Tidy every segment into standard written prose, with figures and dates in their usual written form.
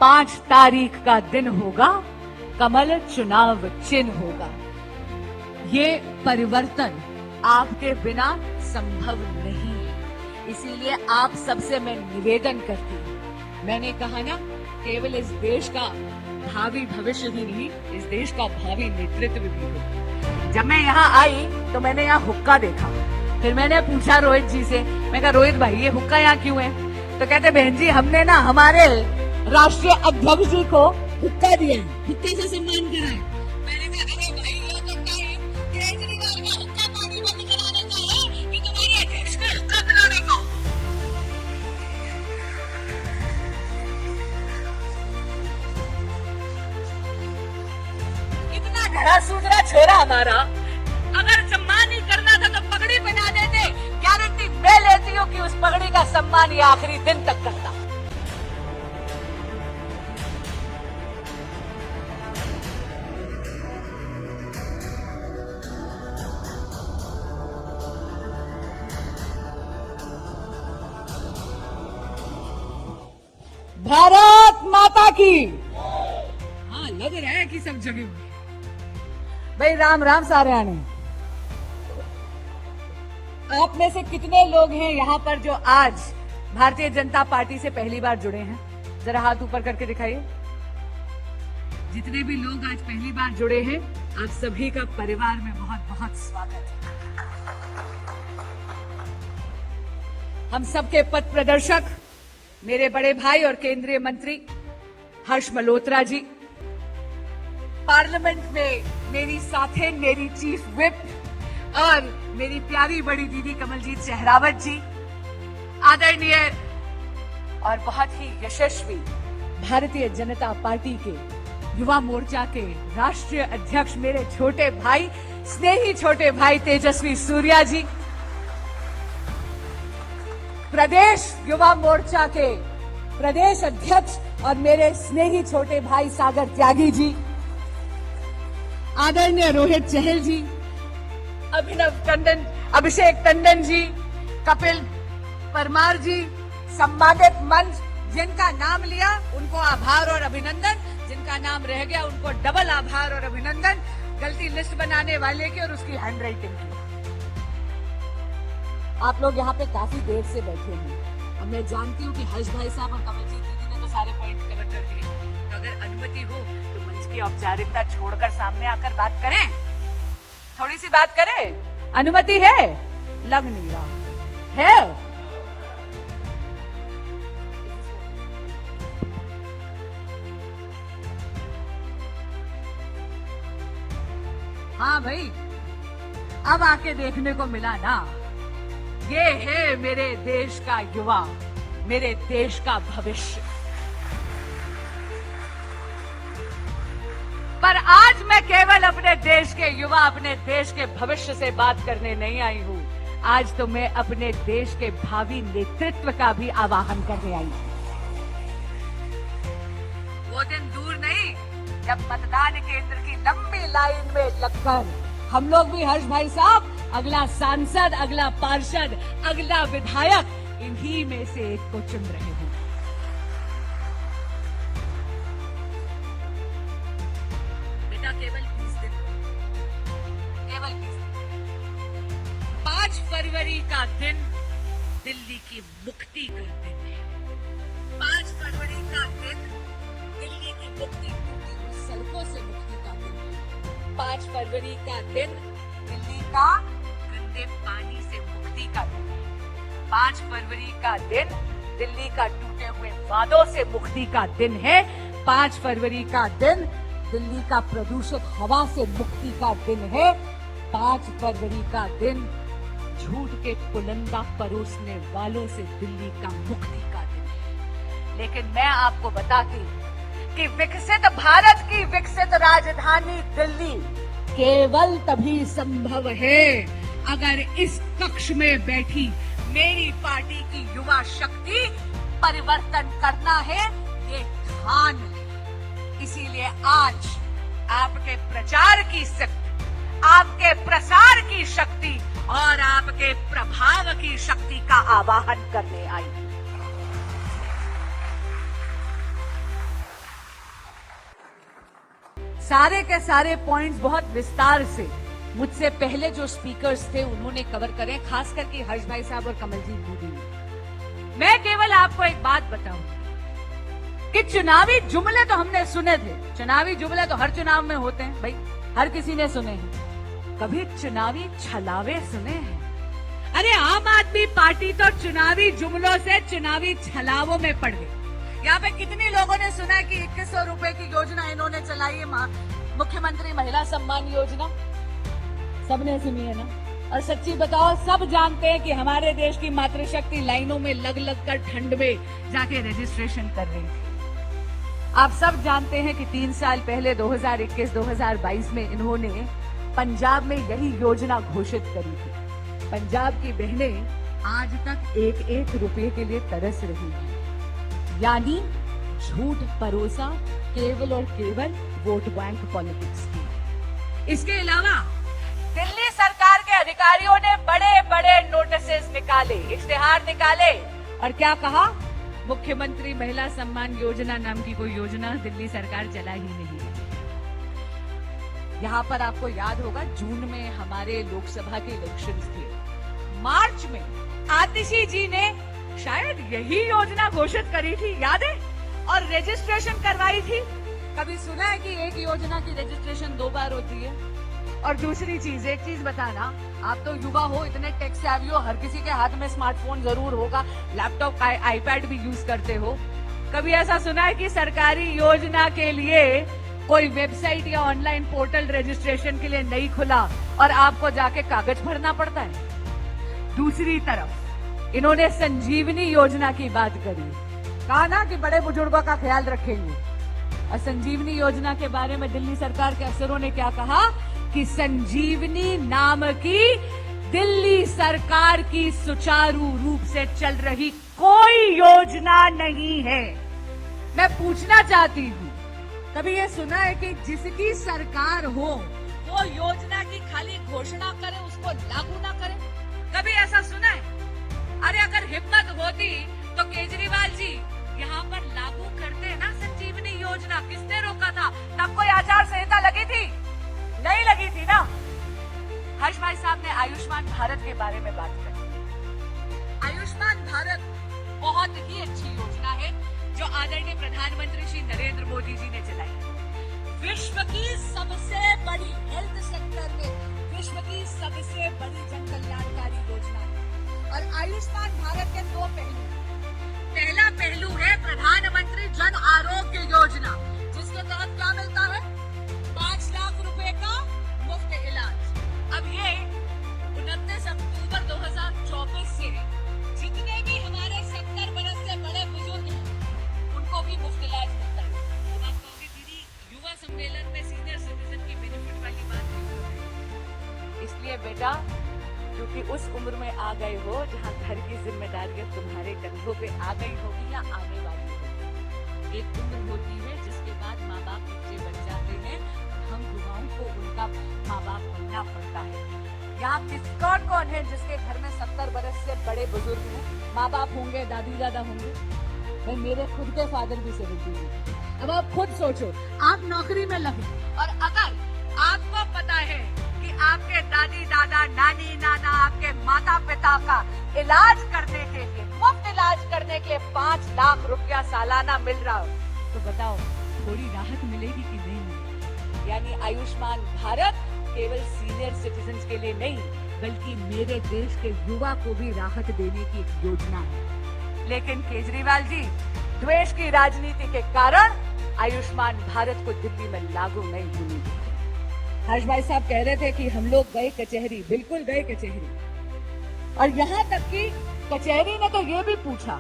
5 तारीख का दिन होगा, कमल चुनाव चिन्ह होगा। ये परिवर्तन आपके बिना संभव नहीं है, इसीलिए आप सबसे मैं निवेदन करती हूँ। मैंने कहा ना, केवल इस देश का भावी भविष्य ही नहीं, इस देश का भावी नेतृत्व भी हो। जब मैं यहाँ आई तो मैंने यहाँ हुक्का देखा, फिर मैंने पूछा रोहित जी से, मैं कहा रोहित भाई ये हुक्का यहाँ क्यों है? तो कहते बहन जी हमने ना हमारे राष्ट्रीय अध्यक्ष जी को हुक्का दिया, हुक्के से सम्मान करा है। मैंने कहा अरे भाई ये तो केजरीवाल का हुक्का पानी बंद कराने का है कि तुम्हारे अध्यक्ष को हुक्का पिलाने का। इतना घड़ा सूझरा छोरा हमारा, अगर सम्मान ही करना था तो पगड़ी पहना देते। गारंटी मैं लेती हूँ कि उस पगड़ी का सम्मान ये आखिरी दिन तक करता। भारत माता की। हाँ लग रहा है कि सब जगह भाई राम राम सारे आने। आप में से कितने लोग हैं यहाँ पर जो आज भारतीय जनता पार्टी से पहली बार जुड़े हैं? जरा हाथ ऊपर करके दिखाइए। जितने भी लोग आज पहली बार जुड़े हैं, आप सभी का परिवार में बहुत बहुत स्वागत है। हम सबके पथ प्रदर्शक मेरे बड़े भाई और केंद्रीय मंत्री हर्ष मल्होत्रा जी, पार्लियामेंट में मेरी साथे मेरी चीफ व्हिप और मेरी प्यारी बड़ी दीदी कमलजीत सहरावत जी, आदरणीय और बहुत ही यशस्वी भारतीय जनता पार्टी के युवा मोर्चा के राष्ट्रीय अध्यक्ष मेरे छोटे भाई, स्नेही छोटे भाई तेजस्वी सूर्या जी, प्रदेश युवा मोर्चा के प्रदेश अध्यक्ष और मेरे स्नेही छोटे भाई सागर त्यागी जी, आदरणीय रोहित चहल जी, अभिषेक टंडन जी, कपिल परमार जी, सम्मानित मंच, जिनका नाम लिया उनको आभार और अभिनंदन, जिनका नाम रह गया उनको डबल आभार और अभिनंदन, गलती लिस्ट बनाने वाले की और उसकी हैंडराइटिंग की। आप लोग यहाँ पे काफी देर से बैठे हैं और मैं जानती हूँ कि हर्ष भाई साहब और कमलजीत दीदी ने तो सारे पॉइंट कवर कर दिए, तो अगर अनुमति हो तो मंच की औपचारिकता छोड़कर सामने आकर बात करें, थोड़ी सी बात करें। अनुमति है? लग नहीं रहा है। हाँ भाई, अब आके देखने को मिला ना, ये है मेरे देश का युवा, मेरे देश का भविष्य। पर आज मैं केवल अपने देश के युवा, अपने देश के भविष्य से बात करने नहीं आई हूँ, आज तो मैं अपने देश के भावी नेतृत्व का भी आवाहन करने आई हूँ। वो दिन दूर नहीं जब मतदान केंद्र की लंबी लाइन में लगकर हम लोग भी हर्ष भाई साहब अगला सांसद, अगला पार्षद, अगला विधायक इन्हीं में से एक को चुन रहे हैं। बेटा केवल 20 दिन, केवल 20 दिन। 5 फरवरी का दिन दिल्ली की मुक्ति का दिन है। 5 फरवरी का दिन दिल्ली की मुक्ति, सड़कों से मुक्ति का दिन है। 5 फरवरी का दिन दिल्ली का गंदे पानी से मुक्ति का दिन है। 5 फरवरी का दिन दिल्ली का टूटे हुए वादों से मुक्ति का दिन है। 5 फरवरी का दिन दिल्ली का प्रदूषित हवा से मुक्ति का दिन है। 5 फरवरी का दिन झूठ के पुलंदा परोसने वालों से दिल्ली का मुक्ति का दिन है। लेकिन मैं आपको बताती कि विकसित भारत की विकसित राजधानी दिल्ली केवल तभी संभव है अगर इस कक्ष में बैठी मेरी पार्टी की युवा शक्ति परिवर्तन करना है, ये ठान ले। इसीलिए आज आपके प्रचार की शक्ति, आपके प्रसार की शक्ति और आपके प्रभाव की शक्ति का आवाहन करने आई। सारे के सारे पॉइंट्स बहुत विस्तार से मुझसे पहले जो स्पीकर्स थे उन्होंने कवर करे, खास करके हर्ष भाई साहब और कमलजीत दीदी ने। मैं केवल आपको एक बात बताऊं कि चुनावी जुमले तो हमने सुने थे, चुनावी जुमले तो हर चुनाव में होते हैं भाई, हर किसी ने सुने हैं। कभी चुनावी छलावे सुने हैं? अरे आम आदमी पार्टी तो चुनावी जुमलों से चुनावी छलावों में पड़ गई। यहाँ पे कितने लोगों ने सुना है कि 2100 रुपए की योजना इन्होंने चलाई है, मुख्यमंत्री महिला सम्मान योजना? सबने सुनी है ना? और सच्ची बताओ, सब जानते हैं कि हमारे देश की मातृशक्ति लाइनों में लग लग कर ठंड में जाके रजिस्ट्रेशन कर रही थी। आप सब जानते हैं कि 3 साल पहले 2021-2022 में इन्होंने पंजाब में यही योजना घोषित करी थी। पंजाब की बहनें आज तक 1-1 रुपए के लिए तरस रही हैं। यानी झूठ परोसा केवल और केवल वोट बैंक पॉलिटिक्स की। इसके अलावा दिल्ली सरकार के अधिकारियों ने बड़े बड़े नोटिस निकाले, इश्तिहार निकाले और क्या कहा? मुख्यमंत्री महिला सम्मान योजना नाम की कोई योजना दिल्ली सरकार चला ही नहीं है। यहाँ पर आपको याद होगा जून में हमारे लोकसभा के इलेक्शंस थे, मार्च में आतिशी जी ने शायद यही योजना घोषित करी थी, याद है? और रजिस्ट्रेशन करवाई थी। कभी सुना है कि एक योजना की रजिस्ट्रेशन 2 बार होती है? और दूसरी चीज, एक चीज बताना, आप तो युवा हो, इतने टेक सेवी हो, हर किसी के हाथ में स्मार्टफोन जरूर होगा, लैपटॉप आईपैड भी यूज करते हो। कभी ऐसा सुना है कि सरकारी योजना के लिए कोई वेबसाइट या ऑनलाइन पोर्टल रजिस्ट्रेशन के लिए नहीं खुला और आपको जाके कागज भरना पड़ता है? दूसरी तरफ इन्होंने संजीवनी योजना की बात करी, कहा ना कि बड़े बुजुर्गों का ख्याल रखेंगे। और संजीवनी योजना के बारे में दिल्ली सरकार के अफसरों ने क्या कहा कि संजीवनी नाम की दिल्ली सरकार की सुचारू रूप से चल रही कोई योजना नहीं है। मैं पूछना चाहती हूँ, कभी ये सुना है कि जिसकी सरकार हो वो योजना की खाली घोषणा करे, उसको लागू ना करे? कभी ऐसा सुना है? अरे अगर हिम्मत होती तो केजरीवाल जी यहाँ पर लागू करते ना संजीवनी योजना। किसने रोका था? तब कोई आचार संहिता लगी थी? नहीं लगी थी ना। हर्ष भाई साहब ने आयुष्मान भारत के बारे में बात की। आयुष्मान भारत बहुत ही अच्छी योजना है जो आदरणीय प्रधानमंत्री श्री नरेंद्र मोदी जी ने चलाई। विश्व की सबसे बड़ी हेल्थ सेक्टर में विश्व की सबसे बड़ी जन कल्याणकारी योजना है। और आयुष्मान भारत के 2 पहलू। पहला पहलू है प्रधानमंत्री जन आरोग्य योजना, जिसके तहत क्या मिलता है? 5 लाख रुपए का मुफ्त इलाज। अब ये 29 अक्टूबर 2024 से जितने भी हमारे 70 बरस से बड़े बुजुर्ग हैं उनको भी मुफ्त इलाज मिलता है। अब आप कहोगे दीदी युवा सम्मेलन में सीनियर सिटीजन की बेनिफिट वाली बात नहीं हो रही। इसलिए बेटा, क्योंकि उस उम्र में आ गए हो जहाँ घर की जिम्मेदारियां तुम्हारे कंधों पे आ गई होगी या आने वाली होगी। एक उम्र होती है जिसके बाद माँ बाप बच्चे बन जाते हैं, हम युवाओं को उनका माँ बाप बनना पड़ता है। यहाँ कौन कौन है जिसके घर में 70 बरस से बड़े बुजुर्ग हैं, माँ बाप होंगे, दादी दादा होंगे? भाई मेरे खुद के फादर भी 70 हैं। अब आप खुद सोचो, आप नौकरी में लगे और अगर आपको पता है कि आपके दादी दादा, नानी नाना, आपके माता पिता का इलाज करने के लिए, मुफ्त इलाज करने के लिए 5 लाख रुपया सालाना मिल रहा हो, तो बताओ थोड़ी राहत मिलेगी कि नहीं मिलेगी? यानी आयुष्मान भारत केवल सीनियर सिटीजन्स के लिए नहीं, बल्कि मेरे देश के युवा को भी राहत देने की एक योजना है। लेकिन केजरीवाल जी द्वेष की राजनीति के कारण आयुष्मान भारत को दिल्ली में लागू नहीं होने देते। हर्ष भाई साहब कह रहे थे कि हम लोग गए कचहरी, बिल्कुल गए कचहरी, और यहाँ तक कि कचहरी ने तो ये भी पूछा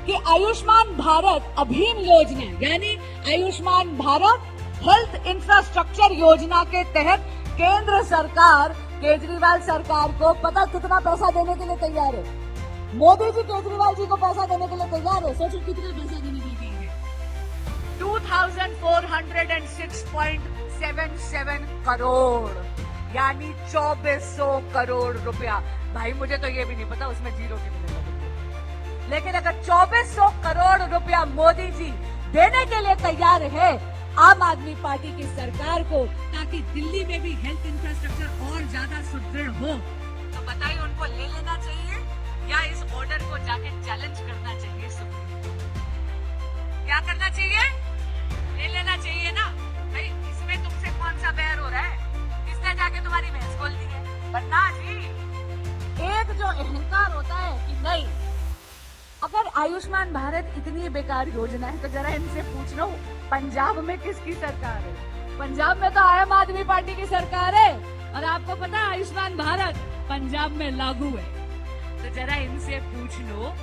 कि आयुष्मान भारत अभिन्न योजना यानी आयुष्मान भारत हेल्थ इंफ्रास्ट्रक्चर योजना के तहत केंद्र सरकार केजरीवाल सरकार को पता कितना पैसा देने के लिए तैयार है? मोदी जी केजरीवाल जी को पैसा देने के लिए तैयार है। सोचो कितना पैसा देने के लिए तैयार है? 2406.77 करोड़, यानी 2400 करोड़ रुपया। भाई मुझे तो ये भी नहीं पता उसमें जीरो कितने लगेंगे, लेकिन अगर 2400 करोड़ रुपया मोदी जी देने के लिए तैयार है आम आदमी पार्टी की सरकार को, ताकि दिल्ली में भी हेल्थ इंफ्रास्ट्रक्चर और ज्यादा सुदृढ़ हो। तो बताइए, उनको ले लेना चाहिए या इस ऑर्डर को जाके चैलेंज करना चाहिए? क्या करना चाहिए? ले लेना चाहिए ना भाई। इसमें तुमसे कौन सा बैर हो रहा है? किसने जाके तुम्हारी भैंस खोल दी है? वरना जी, एक जो अहंकार होता है कि नहीं, अगर आयुष्मान भारत इतनी बेकार योजना है तो जरा इनसे पूछ लो पंजाब में किसकी सरकार है? पंजाब में तो आम आदमी पार्टी की सरकार है, और आपको पता है आयुष्मान भारत पंजाब में लागू है। तो जरा इनसे पूछ लो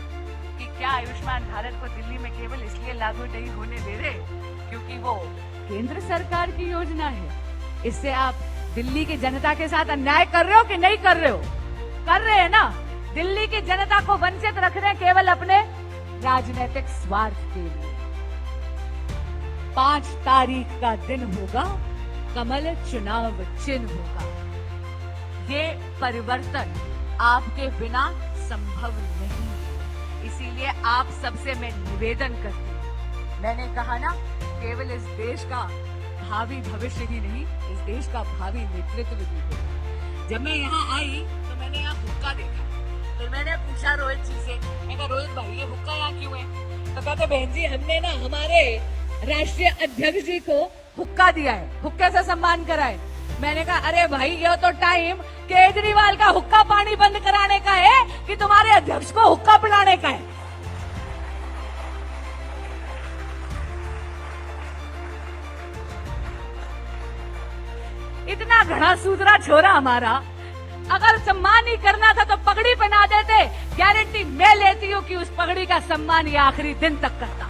कि क्या आयुष्मान भारत को दिल्ली में केवल इसलिए लागू नहीं होने दे रहे क्योंकि वो केंद्र सरकार की योजना है? इससे आप दिल्ली की जनता के साथ अन्याय कर रहे हो कि नहीं कर रहे हो? कर रहे हैं ना। दिल्ली की जनता को वंचित रख रहे हैं केवल अपने राजनीतिक स्वार्थ के लिए। 5 तारीख का दिन होगा, कमल चुनाव चिन्ह होगा। ये परिवर्तन आपके बिना संभव नहीं है। इसीलिए आप सबसे मैं निवेदन करती हूँ, मैंने कहा ना, केवल इस देश का भावी भविष्य ही नहीं, इस देश का भावी नेतृत्व भी होगा। जब मैं यहाँ आई तो मैंने यहाँ हुक्का देखा, फिर मैंने पूछा रोहित जी से, मैं कहा रोहित भाई ये हुक्का यहाँ क्यों है? तो कहते बहन जी हमने ना हमारे राष्ट्रीय अध्यक्ष जी को हुक्का दिया है, हुक्के से सम्मान करा है। मैंने कहा अरे भाई ये तो टाइम केजरीवाल का हुक्का पानी बंद कराने का है कि तुम्हारे अध्यक्ष को हुक्का पिलाने का है? इतना घड़ा सूदरा छोरा हमारा, अगर सम्मान ही करना था तो पगड़ी पहना देते। गारंटी मैं लेती हूँ कि उस पगड़ी का सम्मान ये आखिरी दिन तक करता।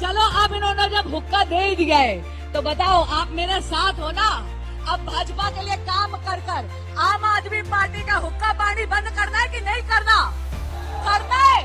चलो अब इन्होंने जब हुक्का दे ही दिया है तो बताओ आप मेरे साथ हो ना? अब भाजपा के लिए काम कर कर आम आदमी पार्टी का हुक्का पानी बंद करना है कि नहीं करना? करना है।